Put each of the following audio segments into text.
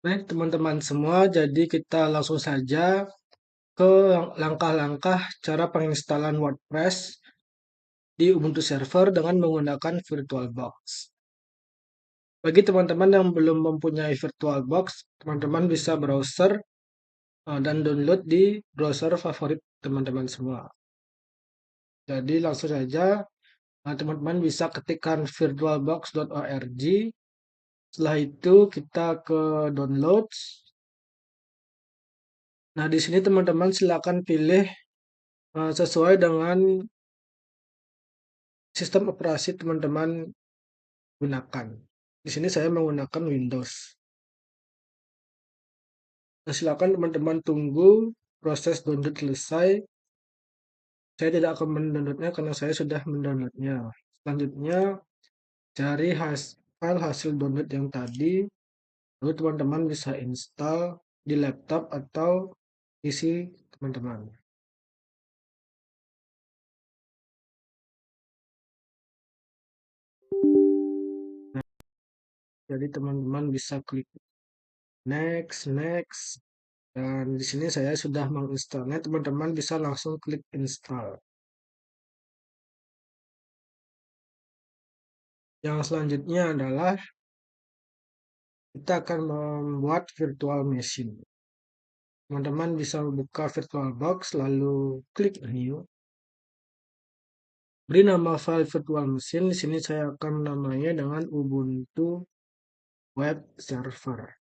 Baik, teman-teman semua, jadi kita langsung saja ke langkah-langkah cara penginstalan WordPress di Ubuntu Server dengan menggunakan VirtualBox. Bagi teman-teman yang belum mempunyai VirtualBox, teman-teman bisa browser dan download di browser favorit teman-teman semua. Jadi langsung saja teman-teman bisa ketikkan virtualbox.org. Setelah itu kita ke downloads. Nah, di sini teman-teman silakan pilih sesuai dengan sistem operasi teman-teman gunakan. Di sini saya menggunakan Windows. Nah, silakan teman-teman tunggu proses download selesai. Saya tidak akan mendownloadnya karena saya sudah mendownloadnya. Selanjutnya, cari file hasil download yang tadi. Lalu teman-teman bisa install di laptop atau PC teman-teman. Nah, jadi teman-teman bisa klik next, next. Dan di sini saya sudah menginstalnya, teman-teman bisa langsung klik install. Yang selanjutnya adalah kita akan membuat virtual machine. Teman-teman bisa buka VirtualBox, lalu klik new. Beri nama file virtual machine. Di sini saya akan menamainya dengan Ubuntu Web Server.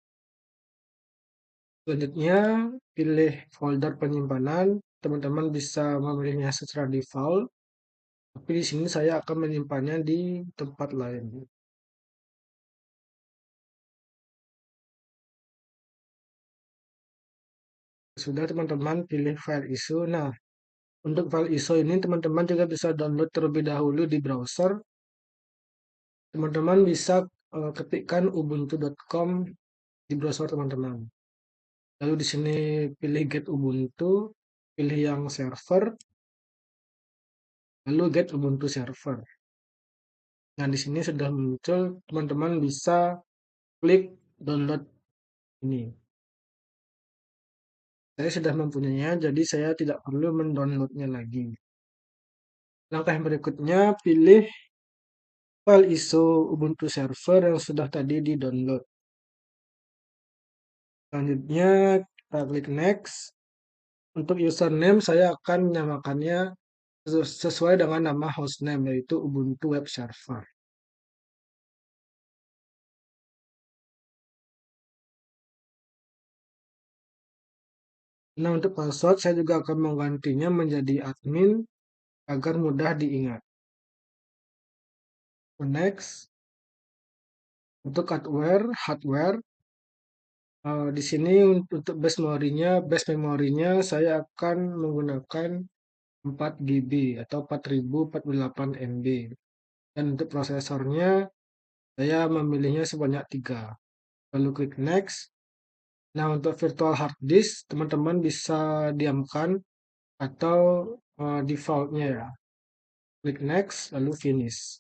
Selanjutnya, pilih folder penyimpanan. Teman-teman bisa memilihnya secara default, tapi di sini saya akan menyimpannya di tempat lain. Sudah teman-teman pilih file ISO. Nah, untuk file ISO ini teman-teman juga bisa download terlebih dahulu di browser. Teman-teman bisa ketikkan ubuntu.com di browser teman-teman. Lalu di sini pilih get Ubuntu, pilih yang server, lalu get Ubuntu server. Nah, di sini sudah muncul, teman-teman bisa klik download ini. Saya sudah mempunyainya, jadi saya tidak perlu mendownloadnya lagi. Langkah yang berikutnya, pilih file ISO Ubuntu server yang sudah tadi di-download. Selanjutnya, kita klik next. Untuk username, saya akan menyamakannya sesuai dengan nama hostname, yaitu Ubuntu Web Server. Nah, untuk password, saya juga akan menggantinya menjadi admin agar mudah diingat. Next, untuk hardware, di sini untuk base memorinya saya akan menggunakan 4 GB atau 4048 MB. Dan untuk prosesornya, saya memilihnya sebanyak 3. Lalu klik next. Nah, untuk virtual hard disk, teman-teman bisa diamkan atau defaultnya ya. Klik next, lalu finish.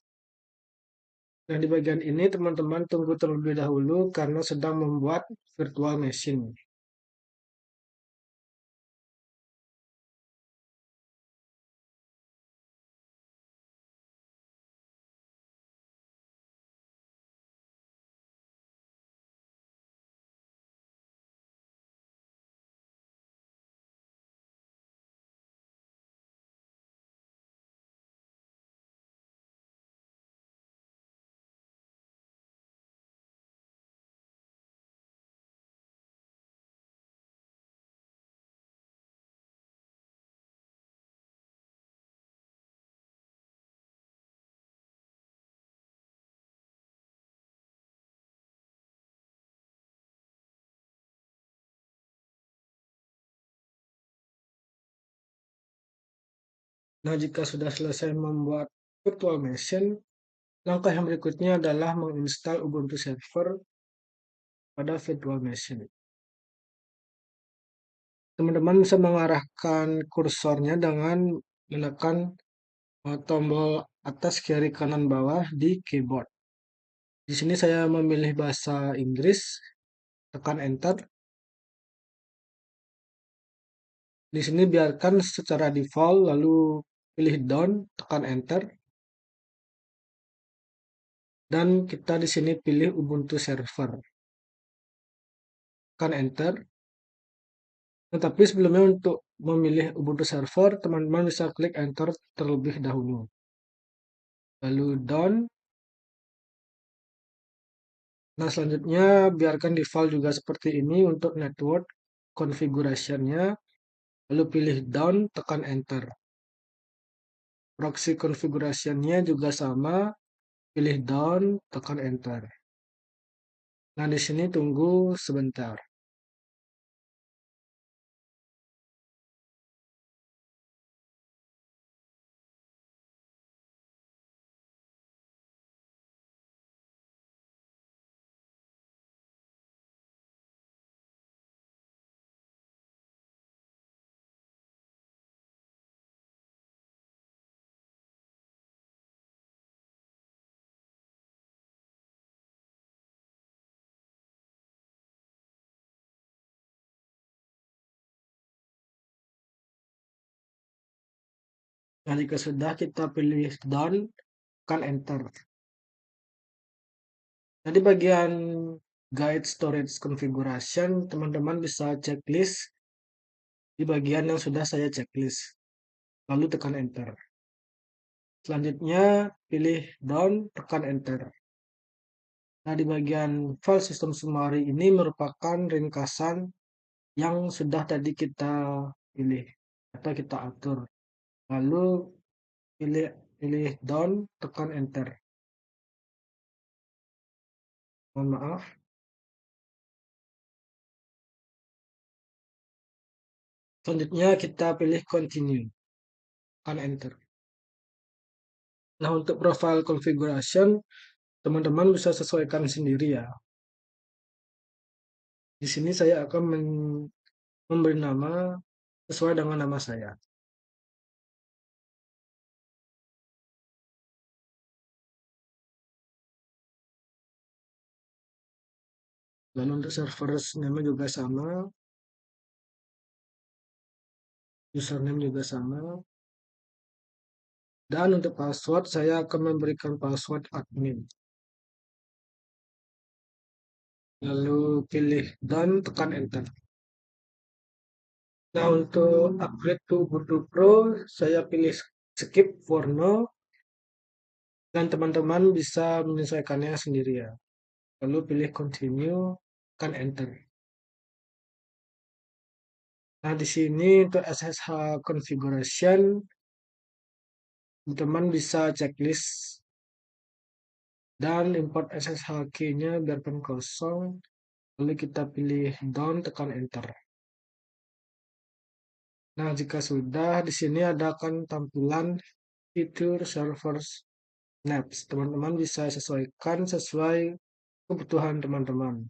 Dan di bagian ini teman-teman tunggu terlebih dahulu karena sedang membuat virtual machine. Nah, jika sudah selesai membuat virtual machine, langkah yang berikutnya adalah menginstal Ubuntu Server pada virtual machine. Teman-teman bisa mengarahkan kursornya dengan menekan tombol atas, kiri, kanan, bawah di keyboard. Di sini saya memilih bahasa Inggris. tekan enter. Di sini biarkan secara default, lalu pilih done, tekan enter. Dan kita di sini pilih Ubuntu Server. Tekan enter. Tetapi sebelumnya untuk memilih Ubuntu Server, teman-teman bisa klik enter terlebih dahulu. Lalu done. Nah, selanjutnya biarkan default juga seperti ini untuk network configuration-nya. Lalu pilih down, tekan enter. Proxy configuration-nya juga sama, pilih down, tekan enter. Nah, di sini tunggu sebentar. Nah, jika sudah kita pilih down, tekan enter. Nah, di bagian guide storage configuration, teman-teman bisa checklist di bagian yang sudah saya checklist. Lalu tekan enter. Selanjutnya pilih down, tekan enter. Nah, di bagian file system summary ini merupakan ringkasan yang sudah tadi kita pilih atau kita atur. Lalu pilih pilih down, tekan enter. Mohon maaf. Selanjutnya kita pilih continue, tekan enter. Nah, untuk profile configuration, teman-teman bisa sesuaikan sendiri ya. Di sini saya akan memberi nama sesuai dengan nama saya. Lalu untuk server name juga sama, username juga sama. Dan untuk password, saya akan memberikan password admin. Lalu pilih done, tekan enter. Nah, untuk upgrade to Ubuntu Pro, saya pilih skip for now. Dan teman-teman bisa menyesuaikannya sendiri ya. Lalu pilih continue, tekan enter. Nah, di sini untuk SSH configuration, teman-teman bisa checklist dan import SSH key-nya biarpun kosong. Lalu kita pilih down, tekan enter. Nah, jika sudah, di sini ada kan tampilan fitur server snaps. Teman-teman bisa sesuaikan sesuai kebutuhan teman-teman.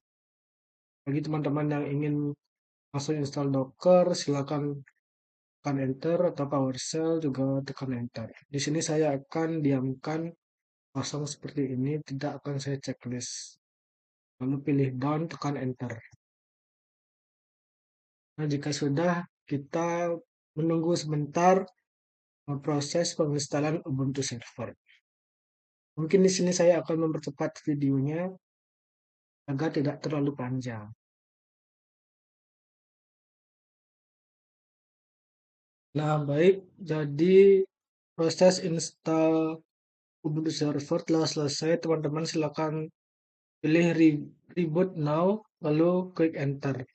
Bagi teman-teman yang ingin langsung install Docker, silakan tekan enter atau PowerShell juga tekan enter. Di sini saya akan diamkan kosong seperti ini, tidak akan saya checklist. Lalu pilih down, tekan enter. Nah, jika sudah, kita menunggu sebentar proses penginstalan Ubuntu Server. Mungkin di sini saya akan mempercepat videonya agar tidak terlalu panjang. Nah, baik, jadi proses install Ubuntu Server telah selesai. Teman-teman silakan pilih reboot now, lalu klik enter.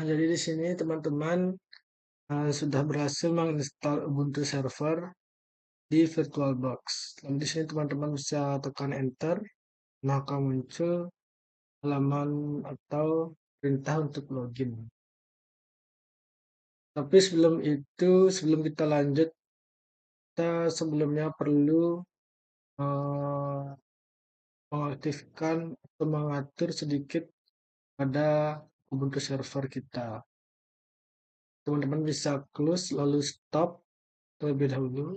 Nah, jadi di sini teman-teman sudah berhasil menginstal Ubuntu Server di VirtualBox. Lalu di sini teman-teman bisa tekan Enter, maka muncul halaman atau perintah untuk login. Tapi sebelum itu, sebelum kita lanjut, kita sebelumnya perlu eh, mengaktifkan atau mengatur sedikit pada Ubuntu server kita. Teman-teman bisa close lalu stop terlebih dahulu.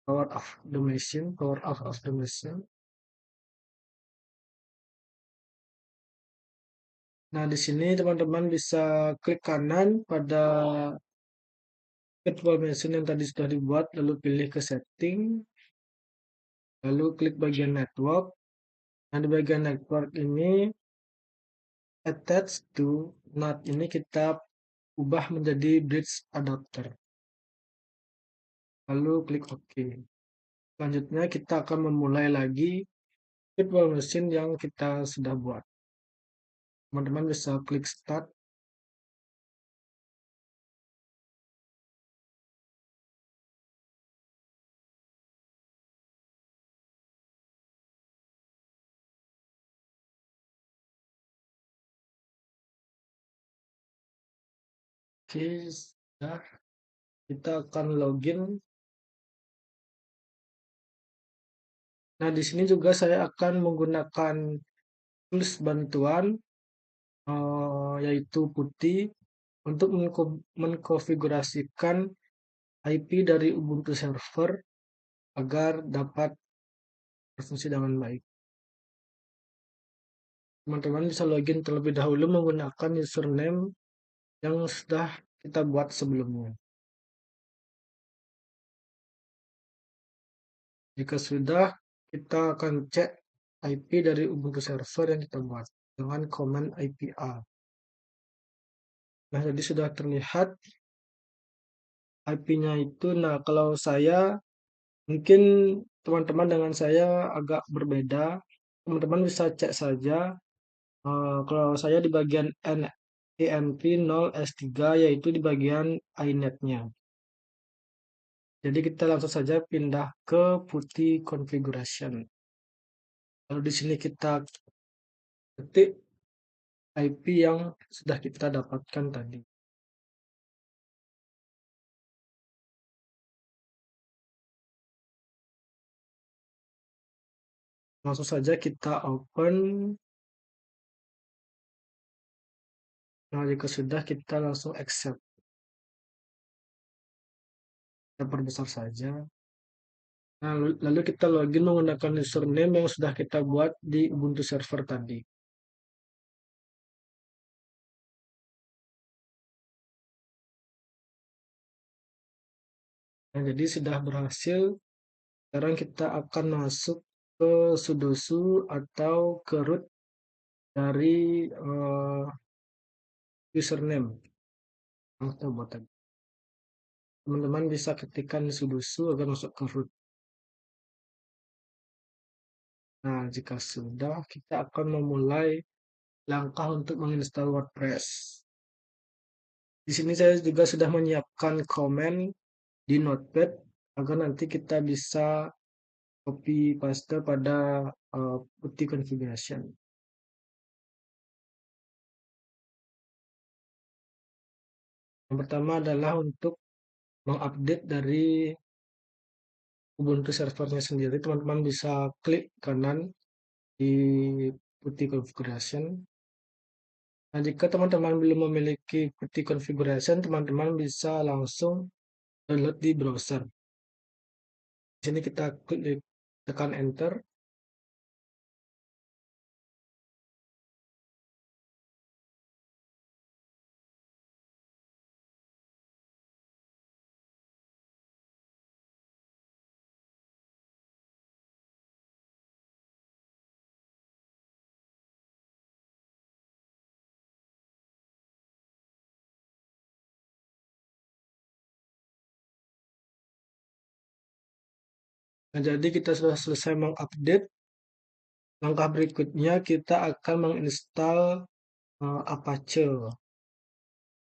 Power off of the machine. Nah, di sini teman-teman bisa klik kanan pada virtual machine yang tadi sudah dibuat, lalu pilih ke setting, lalu klik bagian network. Nah, di bagian network ini attach to NAT ini kita ubah menjadi bridge adapter. Lalu klik OK. Selanjutnya kita akan memulai lagi virtual machine yang kita sudah buat. Teman-teman bisa klik start. Oke, sudah. Kita akan login. Nah, di sini juga saya akan menggunakan tools bantuan yaitu putih untuk mengkonfigurasikan IP dari Ubuntu server agar dapat berfungsi dengan baik. Teman-teman bisa login terlebih dahulu menggunakan username yang sudah kita buat sebelumnya. Jika sudah, kita akan cek IP dari Ubuntu server yang kita buat dengan command IPA. Nah, jadi sudah terlihat IP-nya itu. Nah, kalau saya mungkin teman-teman dengan saya agak berbeda. Teman-teman bisa cek saja. Kalau saya di bagian ENP0S3 yaitu di bagian iNet-nya. Jadi kita langsung saja pindah ke putih configuration. Lalu di sini kita ketik IP yang sudah kita dapatkan tadi. Langsung saja kita open. Nah, jika sudah kita langsung accept. Kita perbesar saja. Nah, lalu kita login menggunakan username yang sudah kita buat di Ubuntu server tadi. Nah, jadi sudah berhasil. Sekarang kita akan masuk ke sudoku atau ke root dari username yang kita buat tadi. Teman-teman bisa ketikkan sudoku agar masuk ke root. Nah, jika sudah, kita akan memulai langkah untuk menginstal WordPress. Di sini saya juga sudah menyiapkan komen di Notepad agar nanti kita bisa copy paste pada putih configuration. Yang pertama adalah untuk mengupdate dari Ubuntu servernya sendiri. Teman-teman bisa klik kanan di putih configuration. Nah, jika teman-teman belum memiliki putih configuration, teman-teman bisa langsung download di browser. Di sini kita klik tekan enter. Nah, jadi kita sudah selesai mengupdate. Langkah berikutnya kita akan menginstal Apache.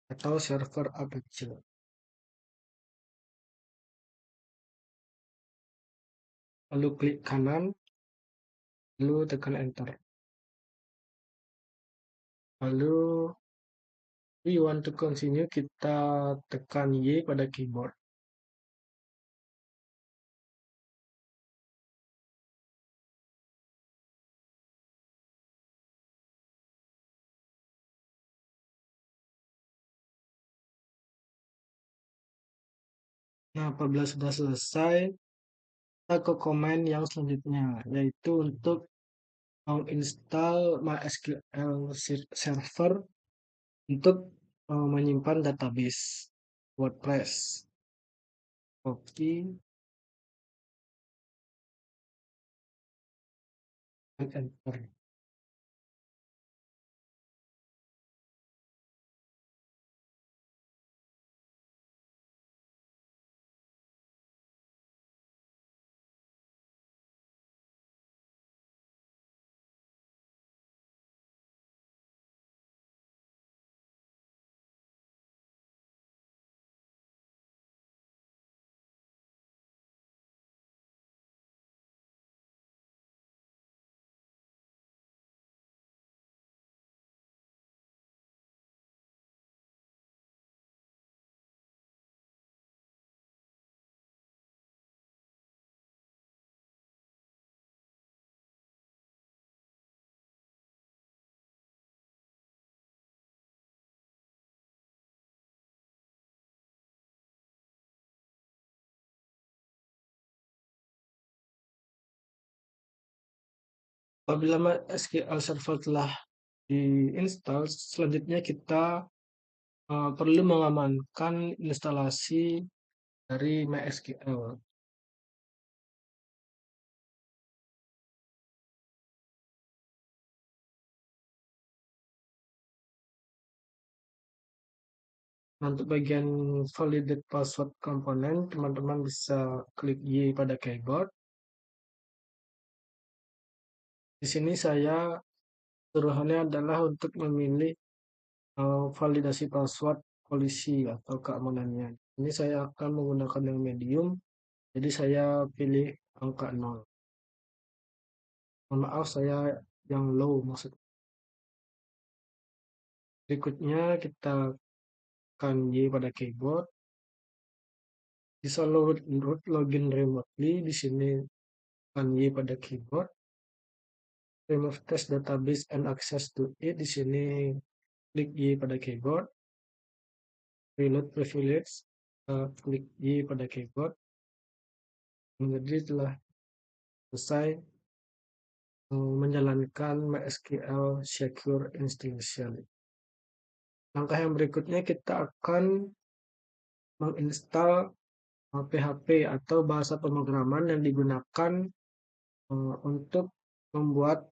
atau server Apache. Lalu klik kanan, lalu tekan enter. Lalu we want to continue, kita tekan Y pada keyboard. Nah, apabila sudah selesai, kita ke command yang selanjutnya, yaitu untuk menginstal MySQL server untuk menyimpan database WordPress. Copy dan enter. Apabila MySQL server telah diinstal, selanjutnya kita perlu mengamankan instalasi dari MySQL. Nah, untuk bagian validate password komponen, teman-teman bisa klik Y pada keyboard. Di sini saya suruhannya adalah untuk memilih validasi password polisi atau keamanannya. Ini saya akan menggunakan yang medium, jadi saya pilih angka 0. Mohon maaf, saya yang low maksud. Berikutnya kita tekan Y pada keyboard. Bisa login remotely, di sini tekan Y pada keyboard. Remove test database and access to it, di sini klik Y pada keyboard. Reload privilege, klik Y pada keyboard. Jadi telah selesai menjalankan MySQL Secure Installation. Langkah yang berikutnya kita akan menginstal PHP atau bahasa pemrograman yang digunakan untuk membuat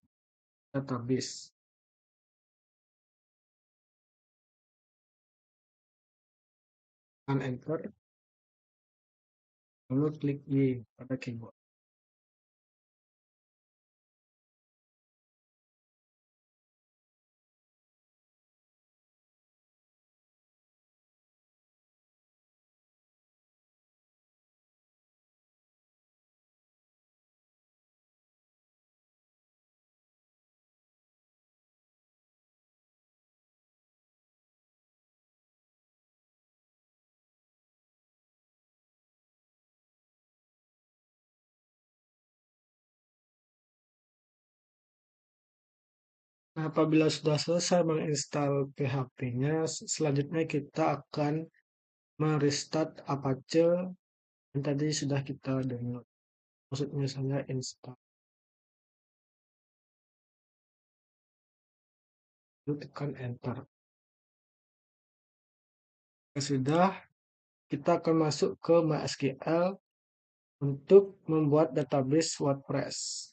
database. Tekan enter, lalu klik Y pada keyboard. Nah, apabila sudah selesai menginstal PHP-nya, selanjutnya kita akan merestart Apache yang tadi sudah kita download. Maksudnya saya install. Lalu tekan enter. Sudah, kita akan masuk ke MySQL untuk membuat database WordPress.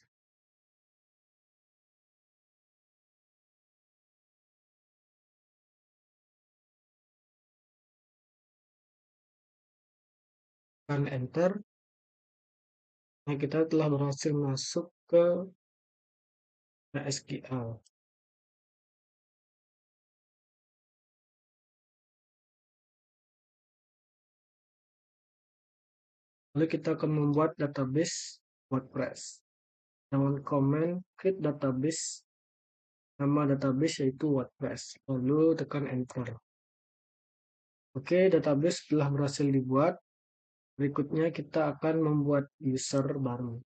Tekan enter. Nah, kita telah berhasil masuk ke MySQL. Lalu kita akan membuat database WordPress. Dengan komen create database, nama database yaitu WordPress. Lalu tekan enter. Oke, database telah berhasil dibuat. Berikutnya kita akan membuat user baru.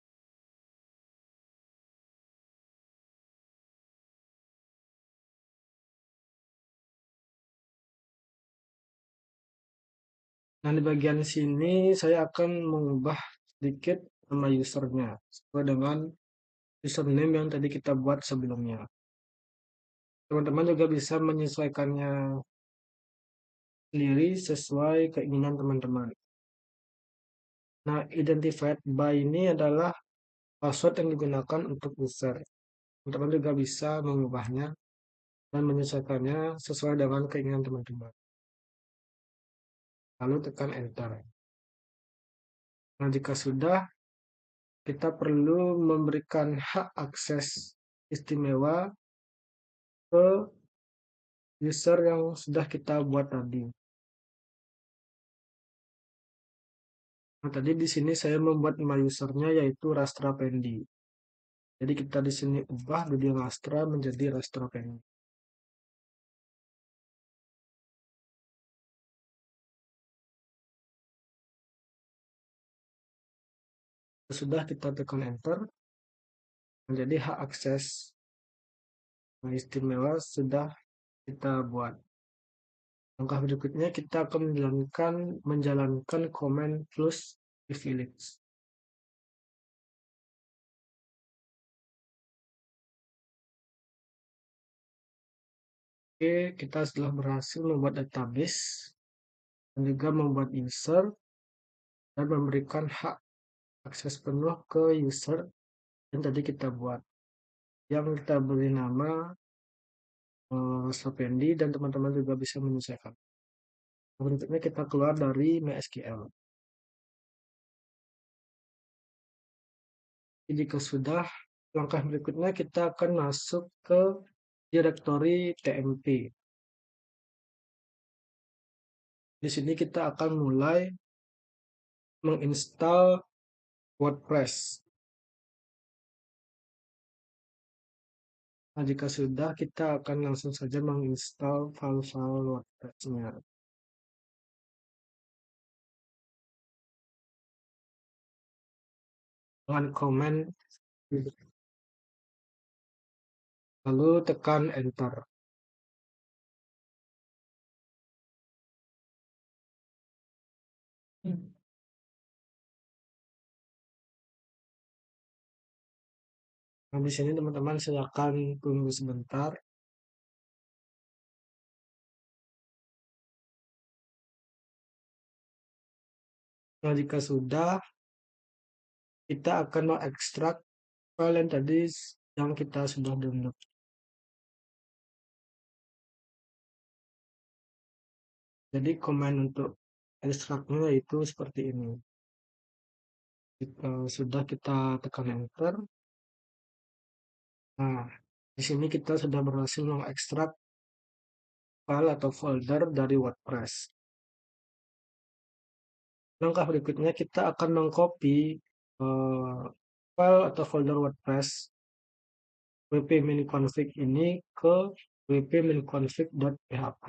Nah, di bagian sini saya akan mengubah sedikit nama usernya sesuai dengan username yang tadi kita buat sebelumnya. Teman-teman juga bisa menyesuaikannya sendiri sesuai keinginan teman-teman. Nah, identified by ini adalah password yang digunakan untuk user. Teman-teman juga bisa mengubahnya dan menyesuaikannya sesuai dengan keinginan teman-teman. Lalu tekan enter. Nah, jika sudah, kita perlu memberikan hak akses istimewa ke user yang sudah kita buat tadi. Nah, tadi di sini saya membuat nama usernya yaitu Rastra Pendi. Jadi kita di sini ubah dari Rastra menjadi Rastra Pendi. Sudah kita tekan enter, menjadi hak akses istimewa sudah kita buat. Langkah berikutnya kita akan menjalankan command plus privilege. Oke, kita setelah berhasil membuat database dan juga membuat user dan memberikan hak akses penuh ke user yang tadi kita buat. Yang kita beri nama Sopendi dan teman-teman juga bisa menyesuaikan. Berikutnya kita keluar dari MySQL. Jika sudah, langkah berikutnya kita akan masuk ke direktori TMP. Di sini kita akan mulai menginstal WordPress. Nah, jika sudah, kita akan langsung saja menginstal file-file WordPress-nya. Dengan command, lalu tekan enter. Nah, di sini teman-teman saya akan tunggu sebentar. Nah, jika sudah, kita akan mengekstrak file yang tadi yang kita sudah download. Jadi command untuk ekstraknya itu seperti ini. Jika sudah kita tekan enter. Nah, di sini kita sudah berhasil mengekstrak file atau folder dari WordPress. Langkah berikutnya kita akan mengcopy file atau folder WordPress wp min-config ini ke wp min-config.php.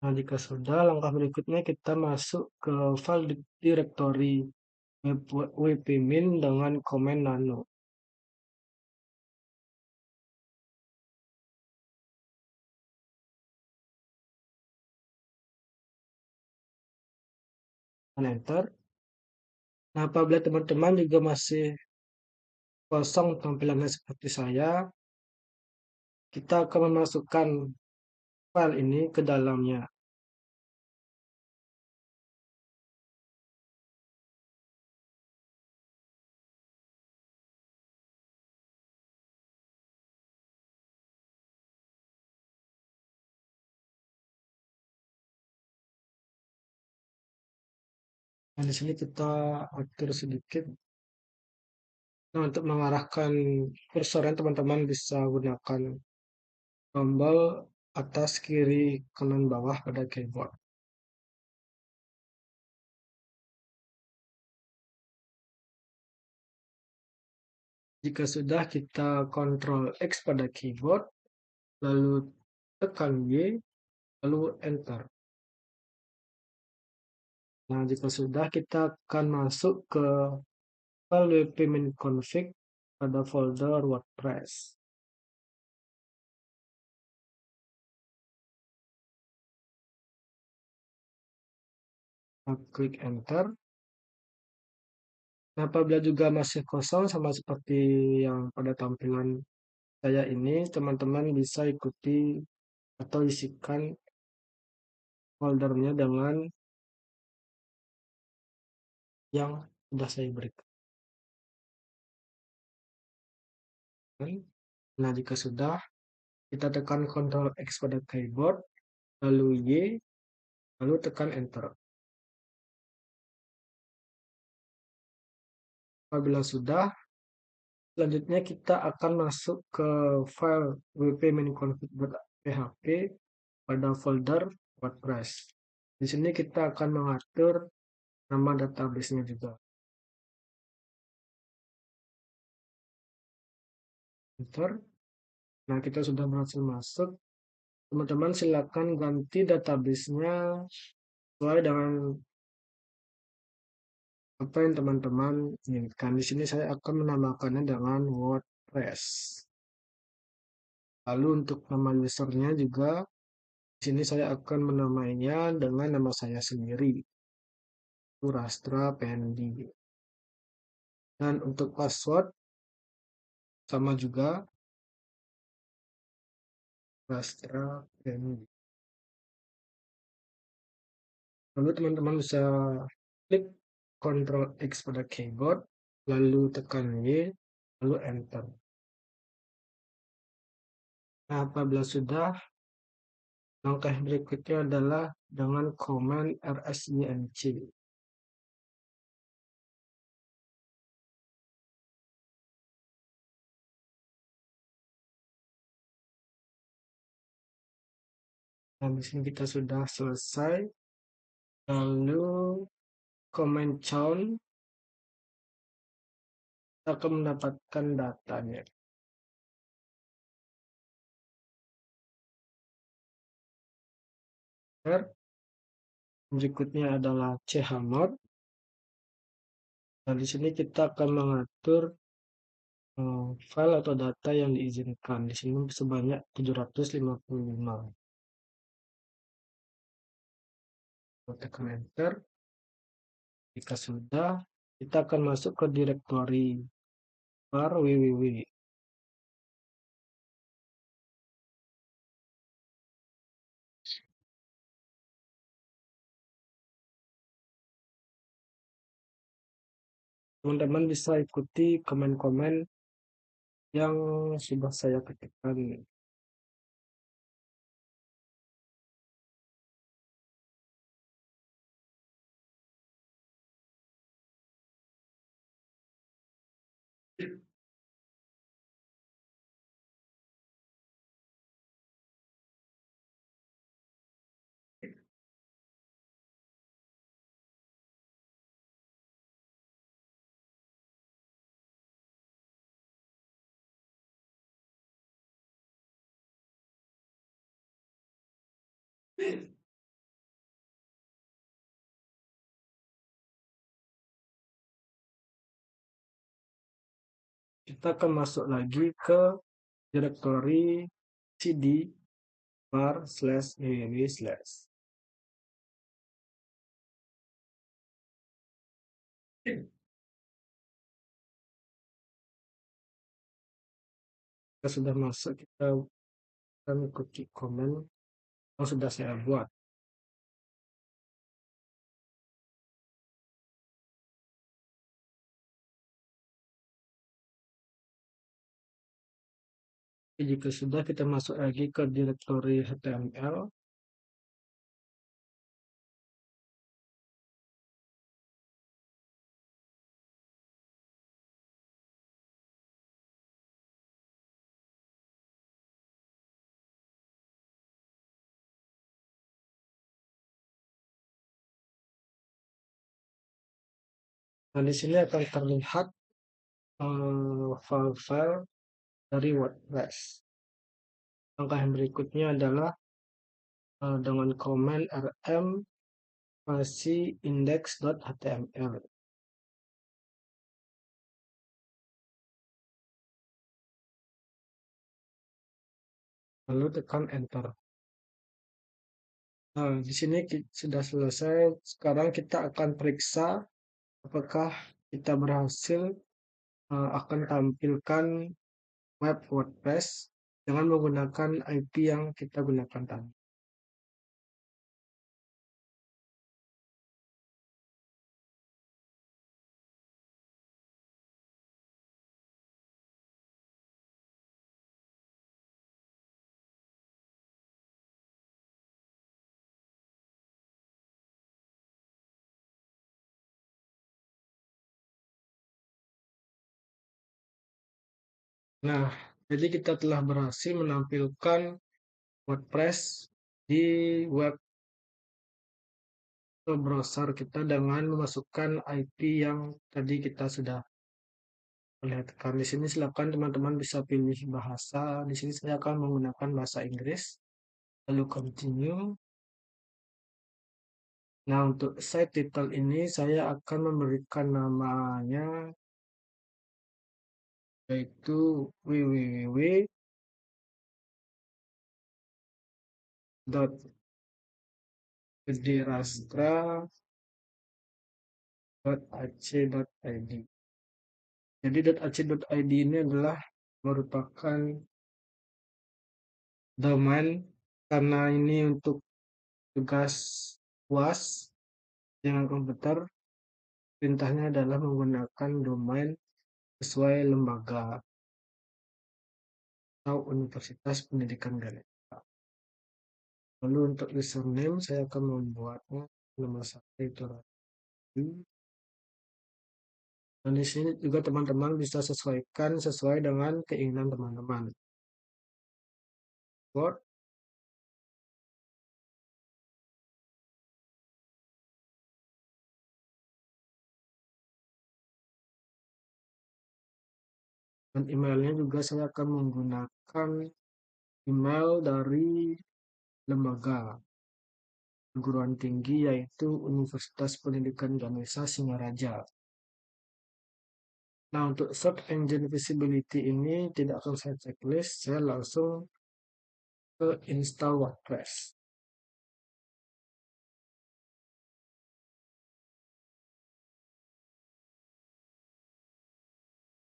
Nah, jika sudah, langkah berikutnya kita masuk ke file directory wp-min dengan command nano. Dan enter. Nah, apabila teman-teman juga masih kosong tampilannya seperti saya, kita akan memasukkan file ini ke dalamnya. Nah, di sini kita atur sedikit. Nah, untuk mengarahkan kursornya teman-teman bisa gunakan tombol atas, kiri, kanan, bawah pada keyboard. Jika sudah, kita Ctrl X pada keyboard, lalu tekan Y, lalu Enter. Nah, jika sudah, kita akan masuk ke file wp-config pada folder WordPress. Nah, klik Enter. Nah, apabila juga masih kosong sama seperti yang pada tampilan saya ini, teman-teman bisa ikuti atau isikan foldernya dengan yang sudah saya berikan. Nah, jika sudah, kita tekan Ctrl X pada keyboard, lalu Y, lalu tekan Enter. Apabila sudah, selanjutnya kita akan masuk ke file wp-config.php pada folder WordPress. Di sini kita akan mengatur nama database-nya juga. Enter. Nah, kita sudah berhasil masuk. Teman-teman silakan ganti database-nya sesuai dengan apa yang teman-teman inginkan. Di sini saya akan menamakannya dengan WordPress. Lalu untuk nama usernya juga, di sini saya akan menamainya dengan nama saya sendiri, Rastra Pendi. Dan untuk password sama juga, Rastra Pendi. Lalu teman-teman bisa klik Ctrl X pada keyboard, lalu tekan Y, lalu Enter. Nah, apabila sudah, langkah berikutnya adalah dengan command rsync. Nah, di sini kita sudah selesai. Lalu command count akan mendapatkan datanya. Berikutnya adalah chmod. Nah, di sini kita akan mengatur file atau data yang diizinkan. Di sini sebanyak 755. Tekan enter. Jika sudah, kita akan masuk ke direktori var www. Teman-teman bisa ikuti komen-komen yang sudah saya ketikkan. Kita akan masuk lagi ke direktori cd var /www/. Kita sudah masuk, kita akan mengikuti komen yang sudah saya buat. Jika sudah, kita masuk lagi ke direktori html. Nah, di sini akan terlihat file-file dari WordPress. Langkah yang berikutnya adalah dengan command rm spasi index.html. Lalu tekan enter. Nah, di sini sudah selesai. Sekarang kita akan periksa apakah kita berhasil akan tampilkan web WordPress dengan menggunakan IP yang kita gunakan tadi. Nah, jadi kita telah berhasil menampilkan WordPress di web browser kita dengan memasukkan IP yang tadi kita sudah perlihatkan. Di sini silakan teman-teman bisa pilih bahasa. Di sini saya akan menggunakan bahasa Inggris. Lalu continue. Nah, untuk site title ini saya akan memberikan namanya yaitu www.gedirastra.ac.id. Jadi .ac.id ini adalah merupakan domain karena ini untuk tugas UAS dengan komputer. Perintahnya adalah menggunakan domain sesuai lembaga atau Universitas Pendidikan Ganesha. Lalu untuk username saya akan membuatnya nama saya itu Radi. Dan di sini juga teman-teman bisa sesuaikan sesuai dengan keinginan teman-teman. Dan emailnya juga saya akan menggunakan email dari lembaga perguruan tinggi yaitu Universitas Pendidikan Ganesha Singaraja. Nah, untuk search engine visibility ini tidak akan saya checklist, saya langsung ke install WordPress.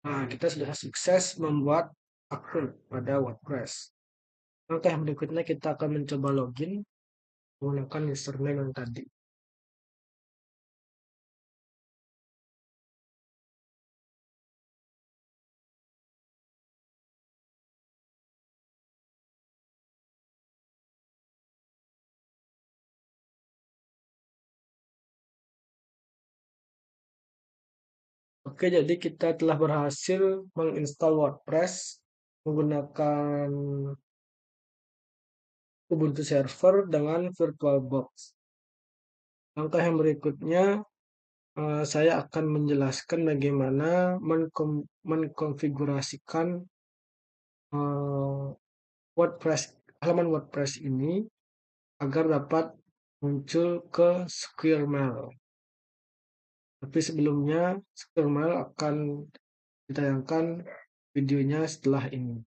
Nah, kita sudah sukses membuat akun pada WordPress. Langkah yang berikutnya kita akan mencoba login menggunakan username yang tadi. Oke, jadi kita telah berhasil menginstal WordPress menggunakan Ubuntu Server dengan VirtualBox. Langkah yang berikutnya, saya akan menjelaskan bagaimana mengkonfigurasikan WordPress, halaman WordPress ini agar dapat muncul ke Squirrel. Tapi sebelumnya, Squirrel akan ditayangkan videonya setelah ini.